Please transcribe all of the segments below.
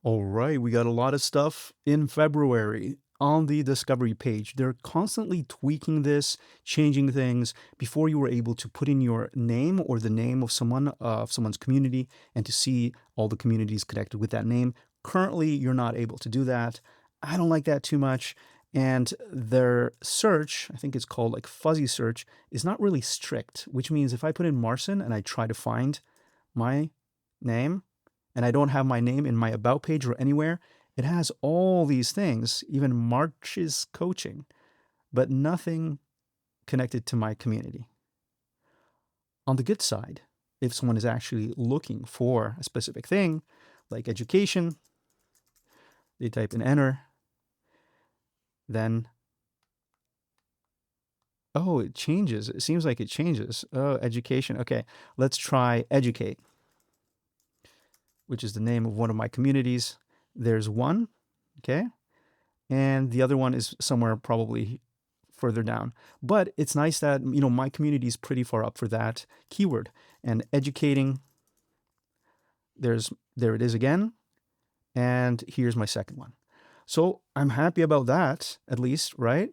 All right, we got a lot of stuff in February on the discovery page. They're constantly tweaking this, changing things. Before you were able to put in your name or the name of someone of someone's community and to see all the communities connected with that name. Currently, you're not able to do that. I don't like that too much. And their search, I think it's called like fuzzy search, is not really strict, which means if I put in Marcin and I try to find my name, and I don't have my name in my about page or anywhere, it has all these things, even March's coaching, but nothing connected to my community. On the good side, if someone is actually looking for a specific thing, like education, they type in enter, then, oh, it changes. It seems like it changes. Oh, education. Okay, let's try educate, which is the name of one of my communities. There's one, okay? And the other one is somewhere probably further down. But it's nice that, my community is pretty far up for that keyword. And educating, there it is again. And here's my second one. So I'm happy about that, at least, right?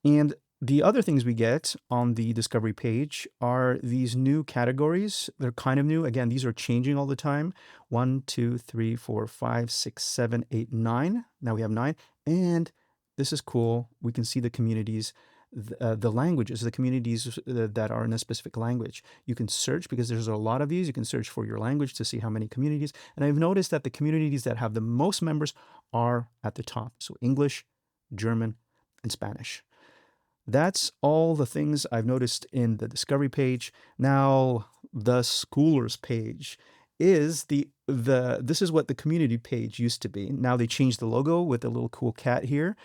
And the other things we get on the discovery page are these new categories. They're kind of new. Again, these are changing all the time. 1, 2, 3, 4, 5, 6, 7, 8, 9. Now we have 9. And this is cool. We can see the communities, the languages, the communities that are in a specific language. You can search because there's a lot of these. You can search for your language to see how many communities. And I've noticed that the communities that have the most members are at the top. So English, German, and Spanish. That's all the things I've noticed in the discovery page. Now, the schoolers page is this is what the community page used to be. Now they changed the logo with a little cool cat here.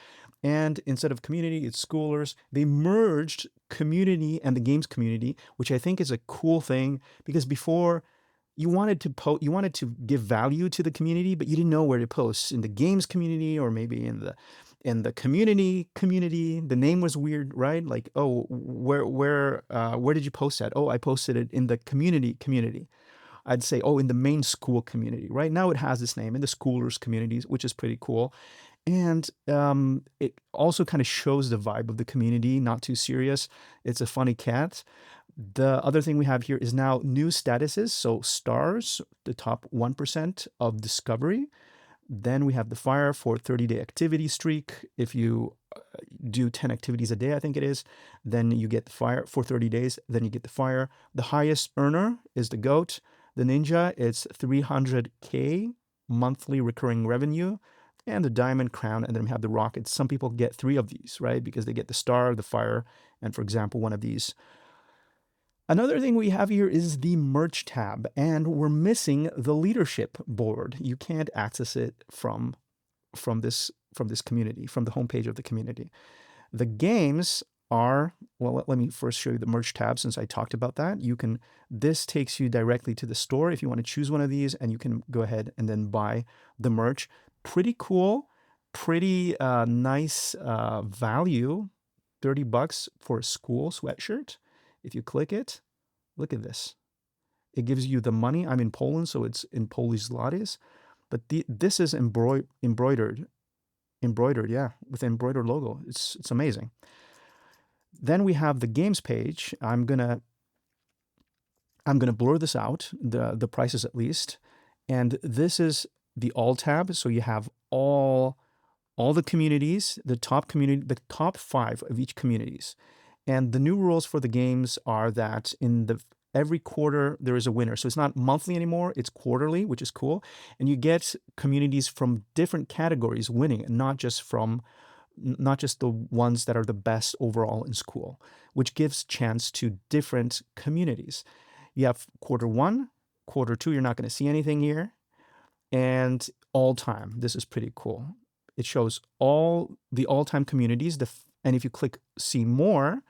And instead of community, it's schoolers. They merged community and the games community, which I think is a cool thing because before you wanted to give value to the community, but you didn't know where to post in the games community or maybe in the community. The name was weird, right? Like, oh, where did you post that? Oh, I posted it in the community. I'd say, oh, in the main school community. Right now it has this name in the schoolers communities, which is pretty cool. And it also kind of shows the vibe of the community, not too serious. It's a funny cat. The other thing we have here is now new statuses. So stars, the top 1% of discovery. Then we have the fire for 30-day activity streak. If you do 10 activities a day, I think it is, then you get the fire for 30 days. Then you get the fire. The highest earner is the goat. The ninja, it's 300K monthly recurring revenue. And the diamond crown, and then we have the rockets. Some people get 3 of these, right? Because they get the star, the fire, and for example, one of these. Another thing we have here is the merch tab, and we're missing the leadership board. You can't access it from this community, from the homepage of the community. The games are, well, let me first show you the merch tab since I talked about that. This takes you directly to the store if you want to choose one of these, and you can go ahead and then buy the merch. Pretty cool, pretty nice value, $30 for a school sweatshirt. If you click it, look at this. It gives you the money. I'm in Poland, so it's in Polish zlotys. But this is embroidered, yeah, with an embroidered logo. It's amazing. Then we have the games page. I'm gonna blur this out, the prices at least. And this is the all tab. So you have all the communities, the top 5 of each communities. And the new rules for the games are that every quarter there is a winner. So it's not monthly anymore, it's quarterly, which is cool. And you get communities from different categories winning, and not just the ones that are the best overall in school, which gives chance to different communities. You have quarter 1, quarter 2, you're not going to see anything here. And all time, this is pretty cool. It shows all the all-time communities. And if you click see more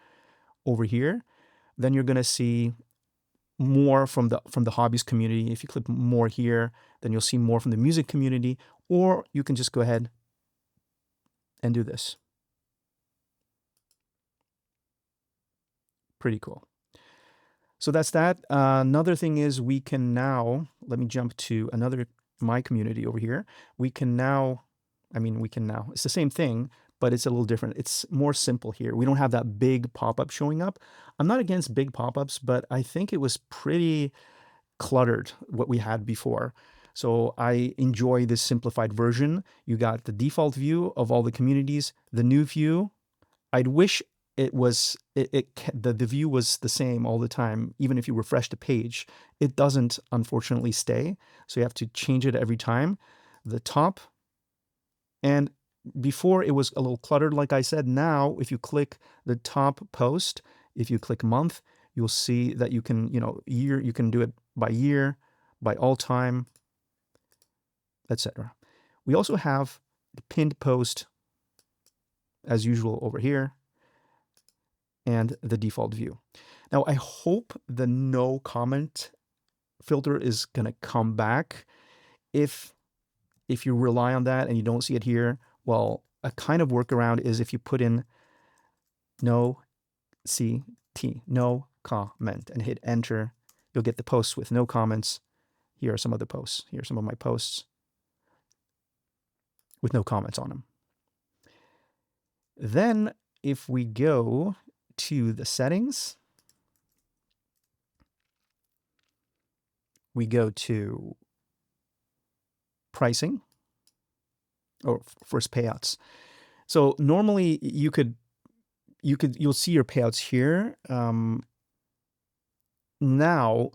over here, then you're going to see more from the hobbies community. If you click more here, then you'll see more from the music community, or you can just go ahead and do this. Pretty cool. So that's that. Another thing is we can now, let me jump to another my community over here, we can now, it's the same thing, but it's a little different. It's more simple here. We don't have that big pop-up showing up. I'm not against big pop-ups, but I think it was pretty cluttered what we had before. So I enjoy this simplified version. You got the default view of all the communities, the new view. I'd wish the view was the same all the time, even if you refresh the page. It doesn't, unfortunately, stay. So you have to change it every time. The top, and before it was a little cluttered, like I said. Now, if you click the top post, if you click month, you'll see that you can, year, you can do it by year, by all time, etc. We also have the pinned post, as usual, over here, and the default view. Now, I hope the no comment filter is going to come back. If you rely on that and you don't see it here, well, a kind of workaround is if you put in no CT, no comment, and hit enter, you'll get the posts with no comments. Here are some of the posts. Here are some of my posts with no comments on them. Then if we go to the settings, we go to pricing, or first payouts. So normally you'll see your payouts here. Now,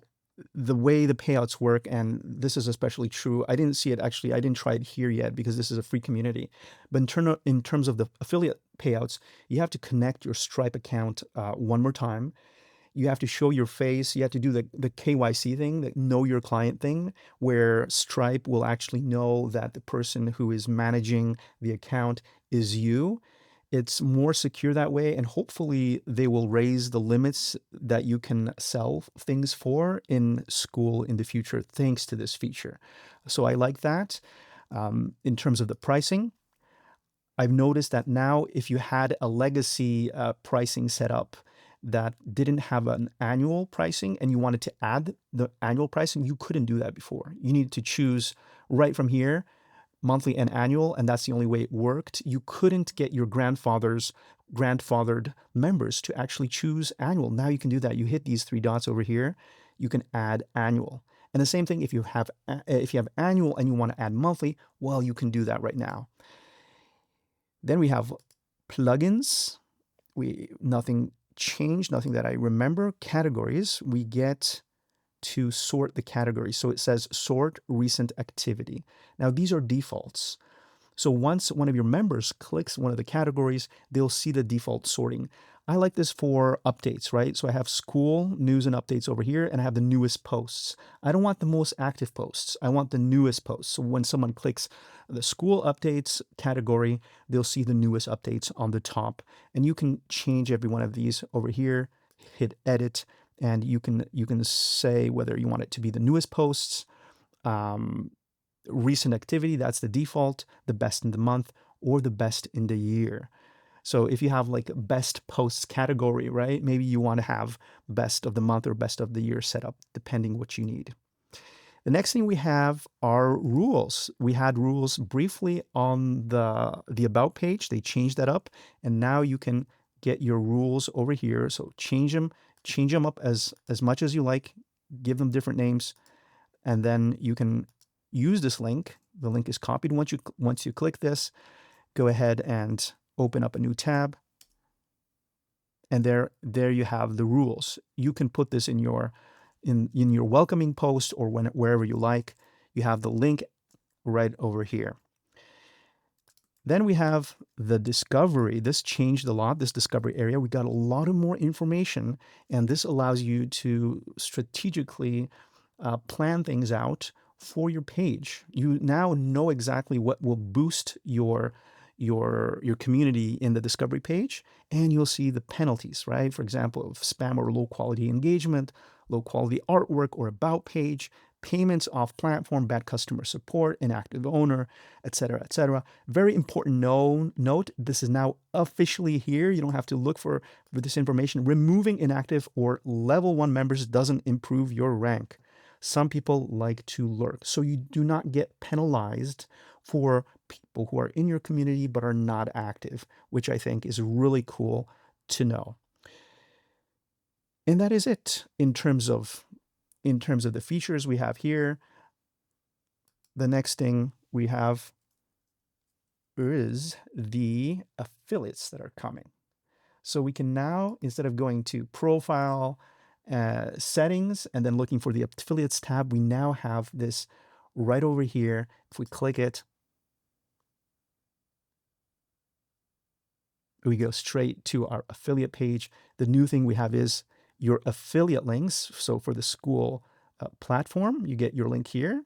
the way the payouts work, and this is especially true, I didn't see it actually, I didn't try it here yet because this is a free community. But in terms of the affiliate payouts, you have to connect your Stripe account one more time. You have to show your face. You have to do the KYC thing, the know your client thing, where Stripe will actually know that the person who is managing the account is you. It's more secure that way, and hopefully they will raise the limits that you can sell things for in Skool in the future, thanks to this feature. So I like that. In terms of the pricing, I've noticed that now if you had a legacy pricing set up that didn't have an annual pricing and you wanted to add the annual pricing, you couldn't do that before. You needed to choose right from here, monthly and annual, and that's the only way it worked. You couldn't get your grandfathered members to actually choose annual. Now you can do that. You hit these three dots over here, you can add annual. And the same thing if you have annual and you want to add monthly, well, you can do that right now. Then we have plugins. Nothing changed, nothing that I remember. Categories, we get to sort the categories. So it says sort recent activity. Now these are defaults. So once one of your members clicks one of the categories, they'll see the default sorting. I like this for updates, right? So I have Skool news and updates over here, and I have the newest posts. I don't want the most active posts. I want the newest posts. So when someone clicks the Skool Updates category, they'll see the newest updates on the top. And you can change every one of these over here, hit edit, and you can say whether you want it to be the newest posts, recent activity, that's the default, the best in the month, or the best in the year. So if you have like best posts category, right, maybe you want to have best of the month or best of the year set up, depending what you need. The next thing we have are rules. We had rules briefly on the About page. They changed that up, and now you can get your rules over here. So change them up as much as you like, give them different names, and then you can use this link. The link is copied. Once you click this, go ahead and open up a new tab, and there you have the rules. You can put this in your welcoming post or wherever you like. You have the link right over here. Then we have the discovery. This changed a lot, this discovery area. We got a lot of more information, and this allows you to strategically plan things out for your page. You now know exactly what will boost your community in the discovery page, and you'll see the penalties, right? For example, of spam or low quality engagement, low quality artwork or about page, payments off platform, bad customer support, inactive owner, etc., etc. Very important note, this is now officially here. You don't have to look for this information. Removing inactive or level 1 members doesn't improve your rank. Some people like to lurk. So you do not get penalized for people who are in your community but are not active, which I think is really cool to know. And that is it in terms of the features we have here. The next thing we have is the affiliates that are coming. So we can now, instead of going to profile, settings, and then looking for the affiliates tab, we now have this right over here. If we click it, we go straight to our affiliate page. The new thing we have is your affiliate links. So for the Skool platform, you get your link here,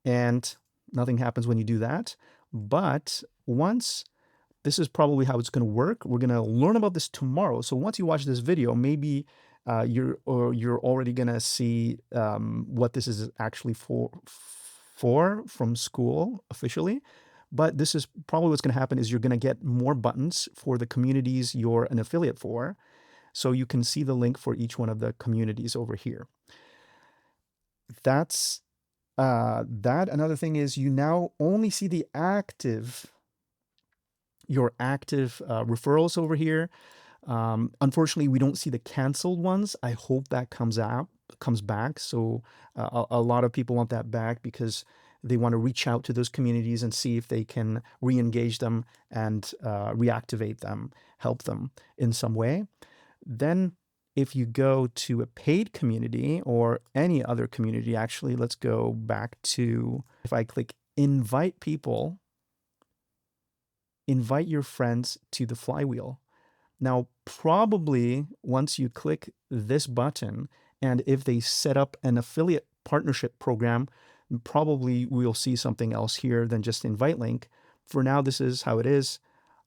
and nothing happens when you do that. But once, this is probably how it's going to work. We're going to learn about this tomorrow. So once you watch this video, maybe you're already going to see what this is actually for from Skool officially. But this is probably what's going to happen is you're going to get more buttons for the communities you're an affiliate for. So you can see the link for each one of the communities over here. That's that. Another thing is you now only see the your active referrals over here. Unfortunately, we don't see the canceled ones. I hope that comes back. So a lot of people want that back because they want to reach out to those communities and see if they can re-engage them and reactivate them, help them in some way. Then if you go to a paid community or any other community, actually, let's go back to, if I click invite people, invite your friends to the flywheel. Now, probably once you click this button, and if they set up an affiliate partnership program, probably we'll see something else here than just invite link. For now, this is how it is.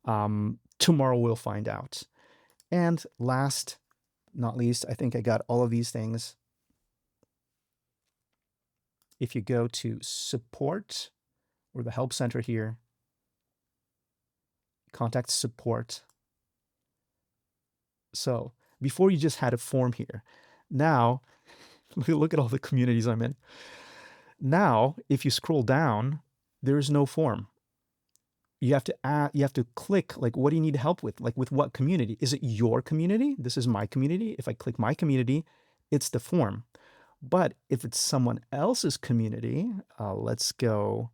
Tomorrow we'll find out. And last, not least, I think I got all of these things. If you go to support or the help center here, contact support. So before you just had a form here. Now, look at all the communities I'm in. Now, if you scroll down, there is no form. You have to click, like, what do you need help with? Like, with what community? Is it your community? This is my community. If I click my community, it's the form. But if it's someone else's community, let's go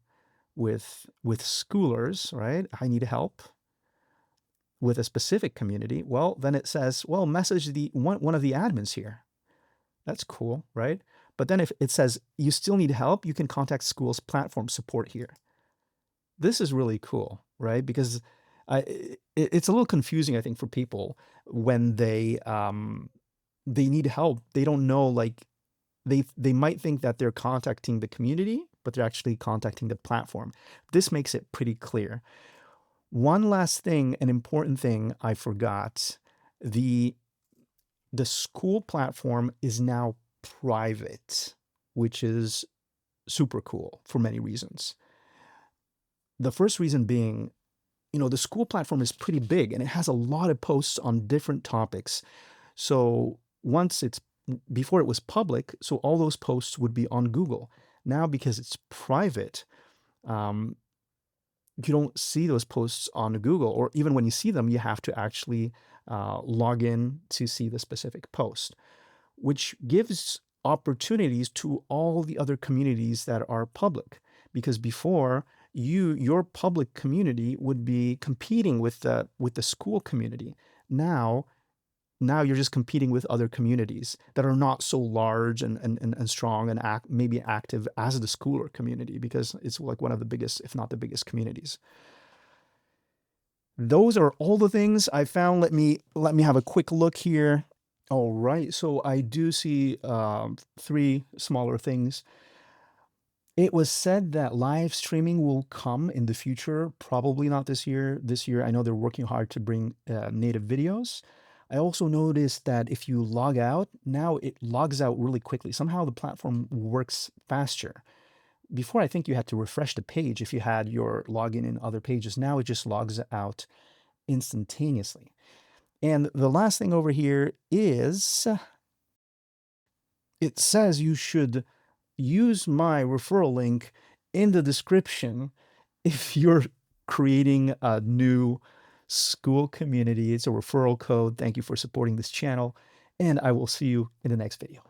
with schoolers, right? I need help with a specific community. Well, then it says, well, message the one of the admins here. That's cool, right? But then if it says you still need help, you can contact Skool's platform support here. This is really cool, right? Because it's a little confusing, I think, for people when they need help. They don't know, like, they might think that they're contacting the community, but they're actually contacting the platform. This makes it pretty clear. One last thing, an important thing I forgot. The Skool platform is now private, which is super cool for many reasons. The first reason being, the Skool platform is pretty big and it has a lot of posts on different topics. So before it was public, so all those posts would be on Google. Now, because it's private, you don't see those posts on Google, or even when you see them, you have to actually log in to see the specific post, which gives opportunities to all the other communities that are public. Because before, your public community would be competing with the Skool community. Now you're just competing with other communities that are not so large and strong and maybe active as the Skooler community, because it's like one of the biggest, if not the biggest, communities. Those are all the things I found. Let me have a quick look here. All right, so I do see 3 smaller things. It was said that live streaming will come in the future, probably not this year. This year, I know they're working hard to bring native videos. I also noticed that if you log out, now it logs out really quickly. Somehow the platform works faster. Before, I think you had to refresh the page if you had your login in other pages. Now it just logs out instantaneously. And the last thing over here is, it says you should use my referral link in the description if you're creating a new Skool community. It's a referral code. Thank you for supporting this channel, and I will see you in the next video.